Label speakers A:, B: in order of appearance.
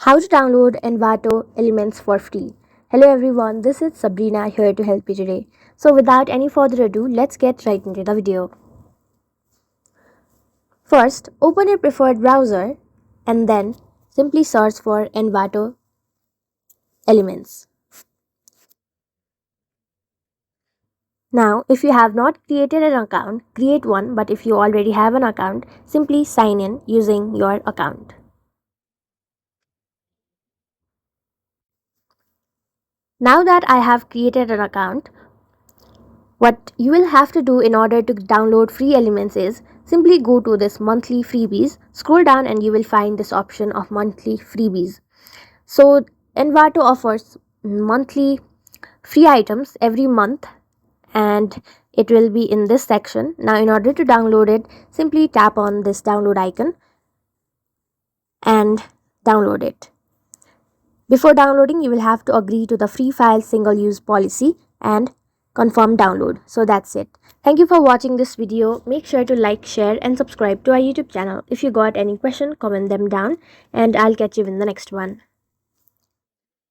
A: How to download Envato Elements for free. Hello everyone, this is Sabrina here to help you today. So without any further ado, let's get right into the video. First, open your preferred browser and then simply search for Envato Elements. Now, if you have not created an account, create one, but if you already have an account, simply sign in using your account. Now that I have created an account, what you will have to do in order to download free elements is simply go to this monthly freebies, scroll down and you will find this option of monthly freebies. So Envato offers monthly free items every month and it will be in this section. Now in order to download it, simply tap on this download icon and download it. Before downloading, you will have to agree to the free file single use policy and confirm download. So that's it. Thank you for watching this video. Make sure to like, share and subscribe to our YouTube channel. If you got any question, comment them down and I'll catch you in the next one.